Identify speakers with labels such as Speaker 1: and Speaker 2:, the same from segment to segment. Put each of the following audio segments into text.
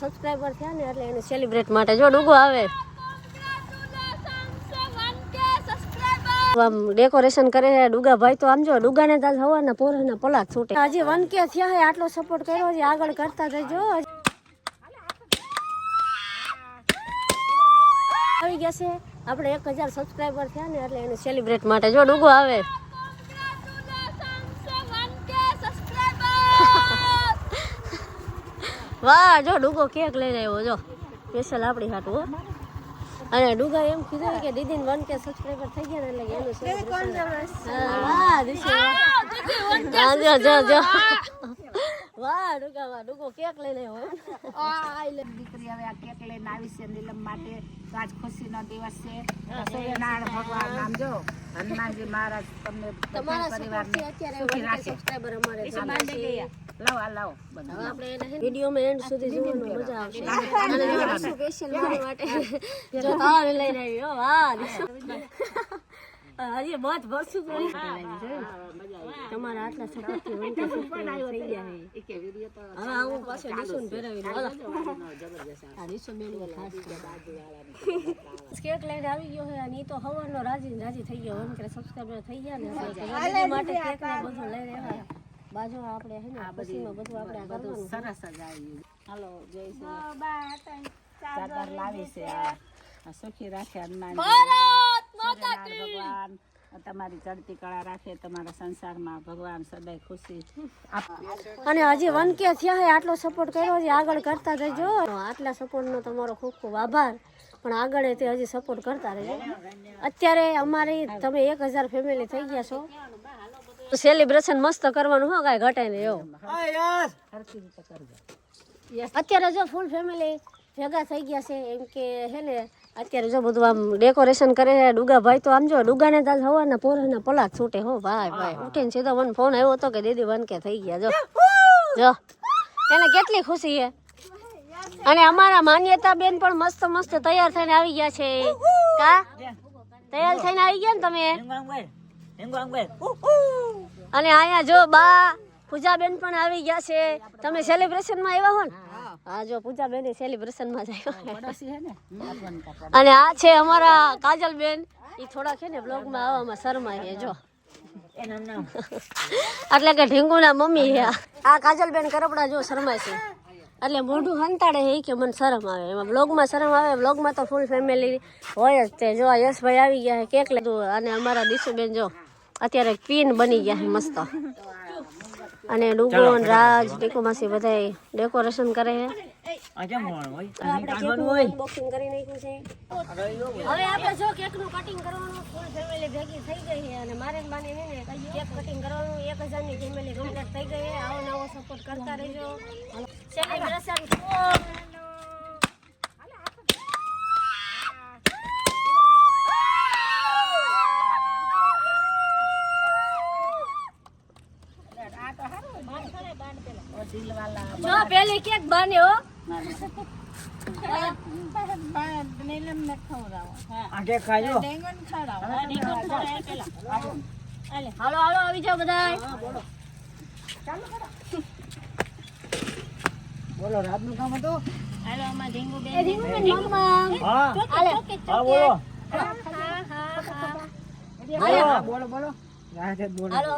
Speaker 1: Subscriber થયા ને એટલે એને સેલિબ્રેટ માટે જો ડુગો આવે આમ ડેકોરેશન કરે છે ડુગા ભાઈ તો આમ જો ડુગાને તાજ હવાના પોરના પલાક છૂટે હજી 1K થયા છે આટલો સપોર્ટ કર્યો છે આગળ કરતા જજો આવી ગયા છે આપણે 1000 સબસ્ક્રાઇબર થયા ને એટલે એને સેલિબ્રેટ માટે જો ડુગો આવે વાહ જો ડુગો કેક લઈને આવ્યો જો સ્પેશિયલ આપણી હાટું હો અને ડુગા એમ કીધું કે દીદીને 1K સબસ્ક્રાઇબર થઈ ગયા ને એટલે એનું વાહ દીદી જો વાહ ડુગા વાહ ડુગો કેક લઈને આવ્યો
Speaker 2: દીકરી હવે આ કેક લઈને આવી છે નીલમ માટે તો આજ ખુશીનો દિવસ છે સૂર્યનારાયણ ભગવાન નામ જો હનુમાનજી મહારાજ તમને
Speaker 1: તમારા પરિવારને અત્યારે સબસ્ક્રાઇબર અમારે
Speaker 2: લાવો
Speaker 1: હવે આપણે એને વિડિયોમાં એન્ડ સુધી જોવાનું મજા આવશે અને સ્પેશિયલ મારી માટે જો તારે લઈને આવ્યો વાહ હજી બહુ વર્ષું તમારા આટલા સપોર્ટ થી 1K સબસ્ક્રાઇબર થઈ ગયા છે હવે આવું પાછો ડિસોન ભરાવી લો આ ડિસો બેન ખાસ કેક લઈને આવી ગયો છે અને ઈ તો હવાનો રાજી થઈ ગયો 1K સબસ્ક્રાઇબર થઈ ગયા ને એટલે માટે કેક ને બધું લઈ રહ્યા બાજુ આપણે હે ને આ બધું આપણે આ બધું
Speaker 2: સરસ જ આવ્યું હાલો જય શ્રી ચાદર લાવી છે આ સુખી રાખે હનુમાન ભગવાન તમારી ચડતી કળા રાખે તમારા સંસારમાં ભગવાન સદાય ખુશી
Speaker 1: અને હજી 1K થયા છે આટલો સપોર્ટ કર્યો છે આગળ કરતા જજો આટલા સપોર્ટનો તમારો ખૂબ ખૂબ આભાર પણ આગળ તે હજી સપોર્ટ કરતા રહેજો અત્યારે અમારી તમે 1000 ફેમિલી થઈ ગયા છો સેલિબ્રેશન મસ્ત કરવાનું હો કાંઈ ઘટે ને એવું અત્યારે જો ફૂલ ફેમિલી ભેગા થઈ ગયા છે એમ કે હે ને અત્યારે જો બધું આમ ડેકોરેશન કરે છે ડુગા ભાઈ તો આમ જો ડુગાને તાજ હવાના પોરના પલાક છૂટે હો ભાઈ ઉઠીને સીધો મને ફોન આવ્યો હતો કે દીદી 1K થઈ ગયા જો એને કેટલી ખુશી છે અને અમારા માન્યતા બેન પણ મસ્ત તૈયાર થઈને આવી ગયા છે કા તૈયાર થઈને આવી ગયા ને તમે અને અહીંયા જો બા પૂજાબેન પણ આવી ગયા છે તમે સેલિબ્રેશન માં આવ્યા હો ને હા જો પૂજાબેન સેલિબ્રેશન માં જ આવ્યા અને આ છે અમારા કાજલબેન એ થોડા છે ને બ્લોગ માં આવવામાં શરમાય જો એટલે કે ઢીંગુના મમ્મી આ કાજલબેન કરપડા જો શરમાય છે એટલે મોઢું હંતાડે છે કે મને શરમ આવે એમાં બ્લોગમાં શરમ આવે બ્લોગમાં તો ફૂલ ફેમિલી હોય જ તે જો આ યશભાઈ આવી ગયા છે કેક લીધું અને અમારા દીશુબેન જો અત્યારે ક્વીન બની ગયા છે મસ્ત અને ડુગો રાજ ટીકુ માસી બધા ડેકોરેશન કરે છે અનબોક્સિંગ કરી નાખ્યું છે હવે આપણે જો કેક નું કટિંગ કરવાનું ફૂલ ફેમિલી ભેગી થઈ ગઈ છે અને મારે માને ને કેક કટિંગ કરવાનું 1000 ની ફેમિલી કમ્પ્લીટ થઈ ગઈ છે આવો નવો સપોર્ટ કરતા રહેજો સેલિબ્રેશન જો પેલી કેક બને હો
Speaker 2: નીલમ ને ખવડાવો
Speaker 3: આગે ખાજો
Speaker 2: ડેંગન ખવડાવો
Speaker 1: હાલો આવી જાઓ બધા
Speaker 3: બોલો રાતનું કામ હતું
Speaker 2: હાલો અમાર ઢીંગુબેન
Speaker 1: મમ્મા
Speaker 3: હા
Speaker 1: હાલે
Speaker 3: હા બોલો
Speaker 1: હાલે
Speaker 3: બોલો રાતે બોલો
Speaker 1: હાલો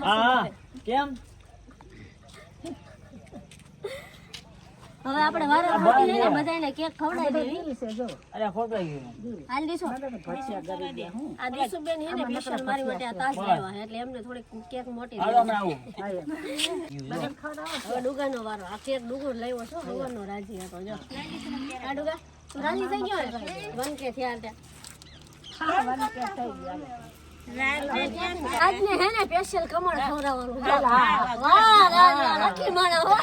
Speaker 3: હા કેમ
Speaker 1: હવે આપણે વારે ફરતી ને બધાને કેક ખવડાવી દેવી
Speaker 3: અરે ખોટાઈ ગયું
Speaker 1: હાલ દીસો આ દીસુબેન હે ને સ્પેશિયલ મારી માટે આ તાસ લાવ્યા છે એટલે એમને થોડીક કેક મોટી
Speaker 3: હાલો હમણાં આવું
Speaker 1: હવે ડુગાનો વારો આ કેક ડુગો લાવ્યો છો હવાનો રાજી હતો જો આ ડુગા તું રાજી થઈ ગયો ને 1K થયા આજને હે ને સ્પેશિયલ કમળ ખવડાવવાનું વાહ રાજા લકી માણા હો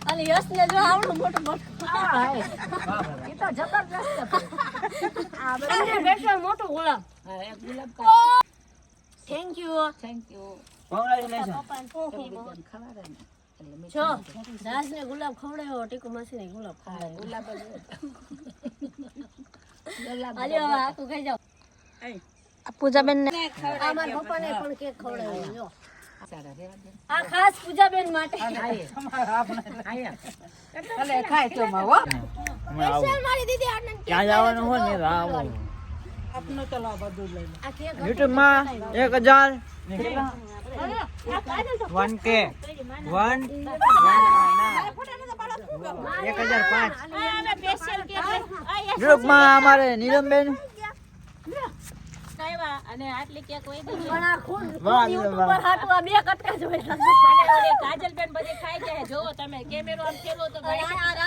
Speaker 1: અને યસ ને જો આવડું મોટું
Speaker 2: એ તો જબરદસ્ત
Speaker 1: આ સ્પેશિયલ મોટું ગુલાબ થેન્ક યુ
Speaker 3: કોંગ્રેચ્યુલેશન
Speaker 1: જો રાજને ગુલાબ ખવડાવ્યો ટીકુ માસી ને ગુલાબ ખવડાવ્યો
Speaker 2: ગુલાબ
Speaker 1: આલ્યો હવે આખું ખાઈ જાઓ પૂજાબેન ને અમારા પપ્પાને પણ કેક ખવડાવ્યો જો
Speaker 2: બિચારા રહેવા દે.
Speaker 1: આ ખાસ પૂજાબેન માટે
Speaker 2: ભલે ખાય તો માં હો.
Speaker 1: મારી દીદી આનંદ
Speaker 3: ક્યાં જવાનું હોય ને આવો
Speaker 2: આપનો તો લા બધું લઈ લે.
Speaker 1: આ કેક
Speaker 3: યુટ્યુબ માં 1000 ને કેટલા
Speaker 1: આ કાજલ તો
Speaker 3: 1K 1005 યુટ્યુબ માં અમારે નીલમબેન
Speaker 4: અને આટલી કેક હોય
Speaker 1: પણ આ ખુદ
Speaker 3: વાહ,
Speaker 1: યુટ્યુબર
Speaker 3: વાહ.
Speaker 1: હાટુ આ બે કટકા જોઈ
Speaker 4: અને ઓલી કાજલબેન બધી ખાઈ જાય જોવો તમે કેમેરો આમ ફેરવો તો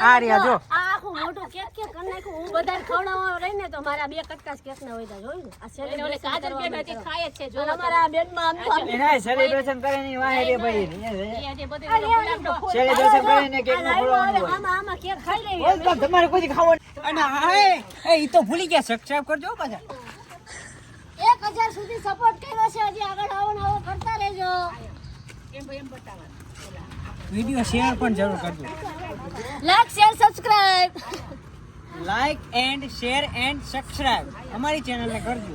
Speaker 3: આ રહ્યા જો
Speaker 1: આ આખું મોટું કેક કેક કરી નાખ્યું હું બધાને ખવડાવવા રહીને તો મારા બે કટકા કેક ના હોય જોયું ને આ
Speaker 4: અને ઓલી કાજલબેન હજી ખાય જ છે જો
Speaker 1: અમારા બેનમાં આમ તો
Speaker 3: એના સેલિબ્રેશન કરે ની વાહે રે ભાઈ
Speaker 4: હજી બધું
Speaker 3: સેલિબ્રેશન કરે ને કેક નું ખવડાવવાનું હોય
Speaker 1: આમાં કેક ખાઈ લેવી
Speaker 3: ઓય, પણ તમારે કોઈ ખાવાનું અને હા એ ઈ તો ભૂલી ગયા સબસ્ક્રાઇબ કરજો પાછા
Speaker 1: 1000 સુધી સપોર્ટ કર્યો છે હજી આગળ આવો ને આવો કરતા રહેજો
Speaker 3: વિડિયો શેર પણ જરૂર કરજો
Speaker 1: like share subscribe
Speaker 3: like and share and subscribe અમારી ચેનલ ને કરજો